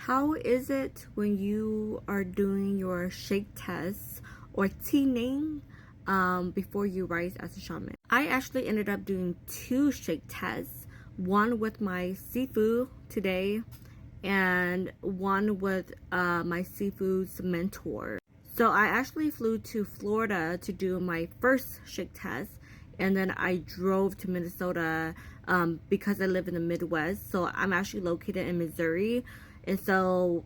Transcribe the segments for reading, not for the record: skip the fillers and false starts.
How is it when you are doing your shake tests or teaming before you rise as a shaman? I actually ended up doing 2 shake tests, one with my Sifu today and one with my Sifu's mentor. So I actually flew to Florida to do my first shake test, and then I drove to Minnesota because I live in the Midwest. So I'm actually located in Missouri, and so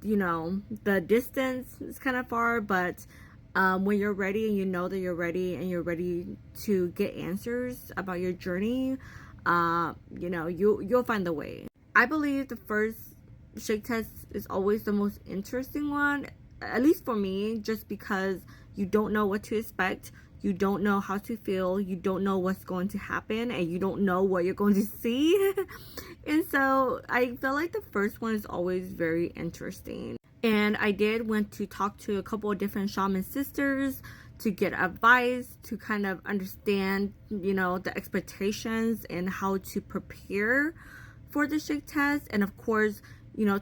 the distance is kind of far, but when you're ready and you know that you're ready and you're ready to get answers about your journey, you'll find the way. I believe the first shake test is always the most interesting one, at least for me, just because you don't know what to expect, you don't know how to feel, you don't know what's going to happen, and you don't know what you're going to see. And so I feel like the first one is always very interesting. And I went to talk to a couple of different shaman sisters to get advice, to kind of understand, the expectations and how to prepare for the shake test. And of course,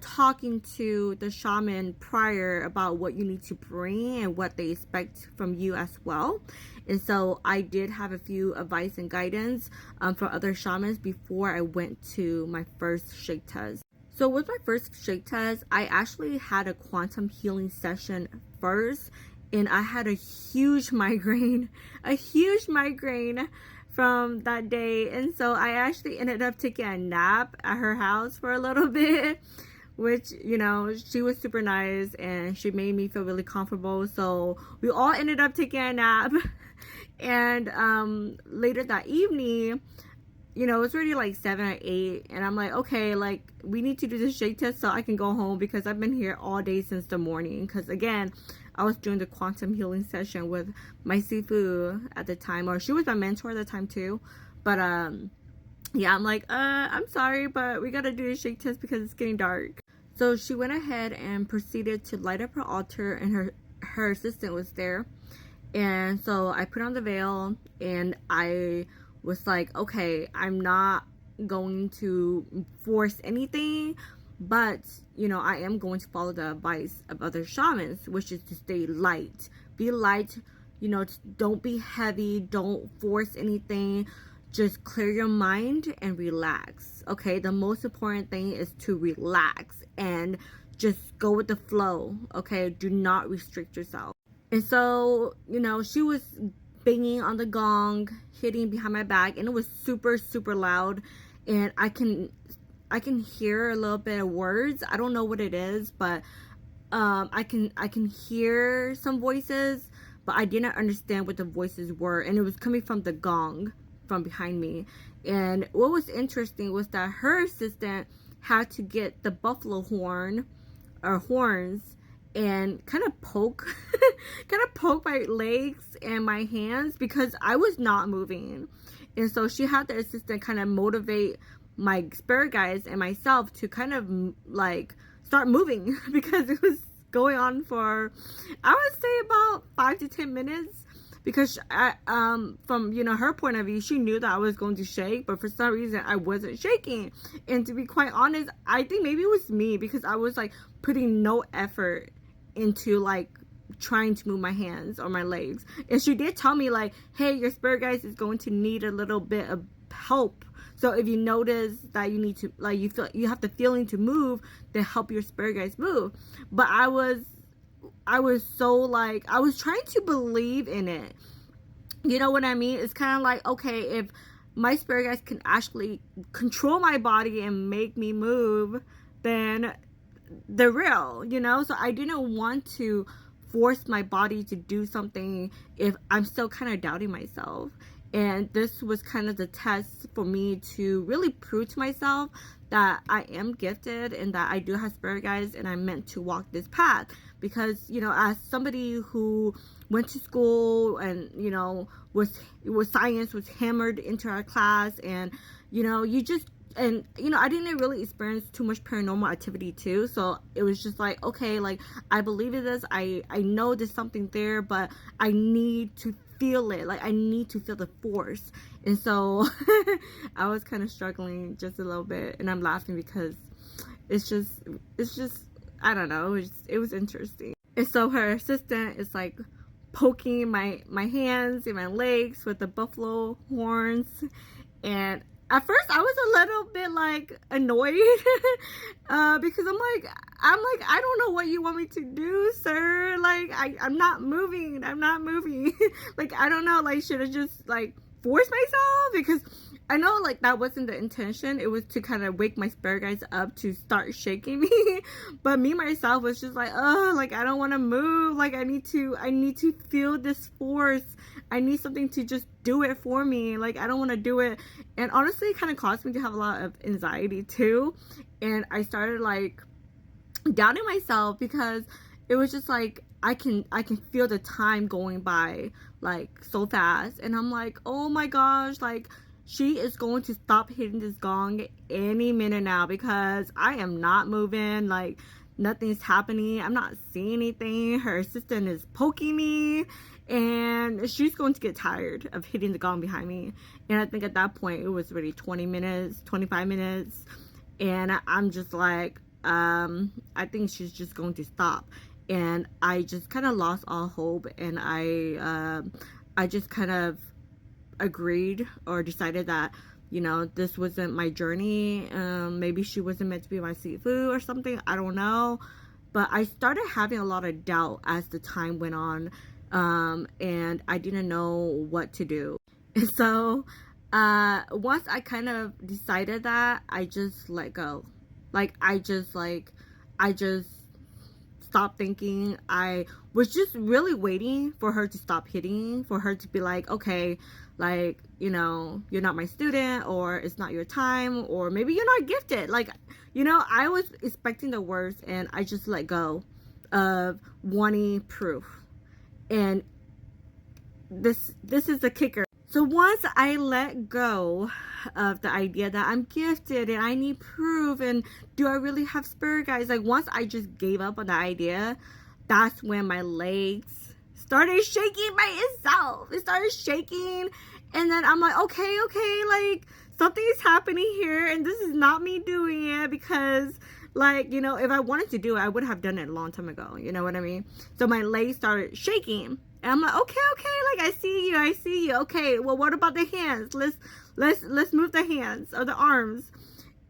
talking to the shaman prior about what you need to bring and what they expect from you as well. And so I did have a few advice and guidance from other shamans before I went to my first shake test. So with my first shake test, I actually had a quantum healing session first, and I had a huge migraine from that day. And so I actually ended up taking a nap at her house for a little bit, which, she was super nice and she made me feel really comfortable. So we all ended up taking a nap. And later that evening, it was already like 7 or 8, and I'm like, okay, like, we need to do this shake test so I can go home, because I've been here all day since the morning. Because again, I was doing the quantum healing session with my Sifu at the time, or she was my mentor at the time too. But yeah, I'm like, I'm sorry, but we gotta do the shake test because it's getting dark. So she went ahead and proceeded to light up her altar, and her assistant was there. And so I put on the veil, and I was like, okay, I'm not going to force anything, but I am going to follow the advice of other shamans, which is to stay light. Be light, don't be heavy, don't force anything. Just clear your mind and relax. Okay, the most important thing is to relax and just go with the flow. Okay, do not restrict yourself. And so, she was banging on the gong, hitting behind my back, and it was super, super loud. And I can hear a little bit of words. I don't know what it is, but I can hear some voices, but I didn't understand what the voices were, and it was coming from the gong from behind me. And what was interesting was that her assistant had to get the buffalo horn or horns and kind of poke my legs and my hands, because I was not moving. And so she had the assistant kind of motivate my spirit guides and myself to kind of like start moving, because it was going on for, I would say, about 5 to 10 minutes. Because from her point of view, she knew that I was going to shake, but for some reason I wasn't shaking. And to be quite honest, I think maybe it was me, because I was like putting no effort into like trying to move my hands or my legs. And she did tell me, like, hey, your spirit guides is going to need a little bit of help. So if you notice that you need to, like, you have the feeling to move, then help your spirit guides move. But I was so, like, I was trying to believe in it. You know what I mean? It's kind of like, okay, if my spirit guides can actually control my body and make me move, then they're real, So I didn't want to force my body to do something if I'm still kind of doubting myself. And this was kind of the test for me to really prove to myself that I am gifted and that I do have spirit guides and I'm meant to walk this path. Because, as somebody who went to school and, science was hammered into our class, and, I didn't really experience too much paranormal activity too. So it was just like, okay, like, I believe in this. I know there's something there, but I need to feel it. Like, I need to feel the force. And so I was kind of struggling just a little bit, and I'm laughing because it's just I don't know, it was interesting. And so her assistant is like poking my hands and my legs with the buffalo horns. And at first I was a little bit like annoyed because I'm like, I don't know what you want me to do, sir. Like I'm not moving. Like I don't know, like should I just like force myself? Because I know like that wasn't the intention. It was to kind of wake my spirit guides up to start shaking me. But me myself was just like, oh, like I don't want to move. Like I need to feel this force. I need something to just do it for me. Like I don't want to do it. And honestly, it kind of caused me to have a lot of anxiety too. And I started like doubting myself because it was just like I can feel the time going by like so fast. And I'm like, oh my gosh, like she is going to stop hitting this gong any minute now because I am not moving. Like nothing's happening. I'm not seeing anything. Her assistant is poking me and she's going to get tired of hitting the gong behind me. And I think at that point it was already 20 minutes, 25 minutes. And I'm just like, I think she's just going to stop. And I just kind of lost all hope. And I just kind of agreed or decided that, you know, this wasn't my journey. Maybe she wasn't meant to be my Sifu or something. I don't know. But I started having a lot of doubt as the time went on. And I didn't know what to do. And so once I kind of decided that, I just let go. Like I just stopped thinking. I was just really waiting for her to stop hitting, for her to be like, okay, like, you know, you're not my student, or it's not your time, or maybe you're not gifted. Like, you know, I was expecting the worst, and I just let go of wanting proof. And this is the kicker. So once I let go of the idea that I'm gifted and I need proof and do I really have spirit guides, like once I just gave up on the idea, that's when my legs started shaking by itself. It started shaking, and then I'm like, okay, like something is happening here, and this is not me doing it, because like, you know, if I wanted to do it, I would have done it a long time ago. You know what I mean? So my legs started shaking. And I'm like, okay, like I see you. Okay, well, what about the hands? Let's move the hands or the arms.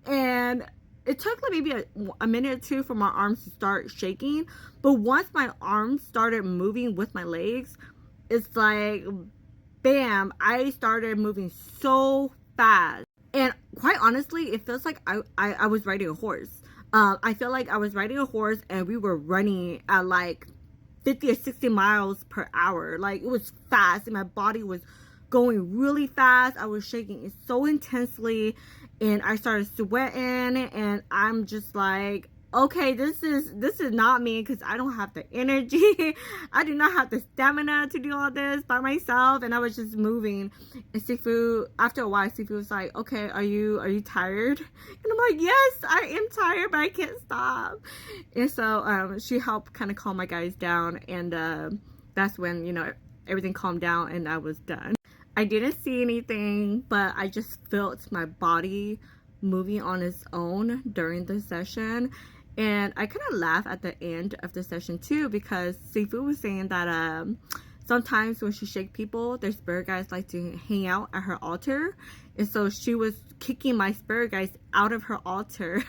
And it took like maybe a minute or two for my arms to start shaking. But once my arms started moving with my legs, it's like, bam, I started moving so fast. And quite honestly, it feels like I was riding a horse. I feel like I was riding a horse and we were running at like 50 or 60 miles per hour. Like it was fast and my body was going really fast. I was shaking it so intensely and I started sweating, and I'm just like, okay, this is not me, because I don't have the energy. I do not have the stamina to do all this by myself. And I was just moving. And Sifu, after a while, Sifu was like, okay, are you tired? And I'm like, yes, I am tired, but I can't stop. And so she helped kind of calm my guys down, and that's when, you know, everything calmed down and I was done. I didn't see anything, but I just felt my body moving on its own during the session. And I kind of laughed at the end of the session too, because Sifu was saying that sometimes when she shake people, their spirit guides like to hang out at her altar. And so she was kicking my spirit guides out of her altar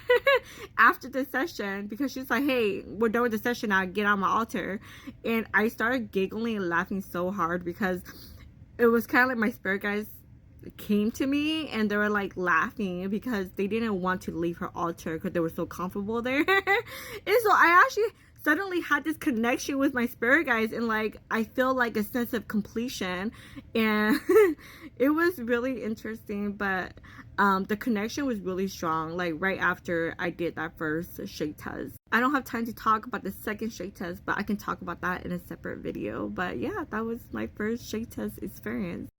after the session, because she's like, hey, we're done with the session now, get on my altar. And I started giggling and laughing so hard, because it was kind of like my spirit guides came to me and they were like laughing because they didn't want to leave her altar because they were so comfortable there. And so I actually suddenly had this connection with my spirit guides, and like I feel like a sense of completion, and it was really interesting. But the connection was really strong, like right after I did that first shake test. I don't have time to talk about the second shake test, but I can talk about that in a separate video. But yeah, that was my first shake test experience.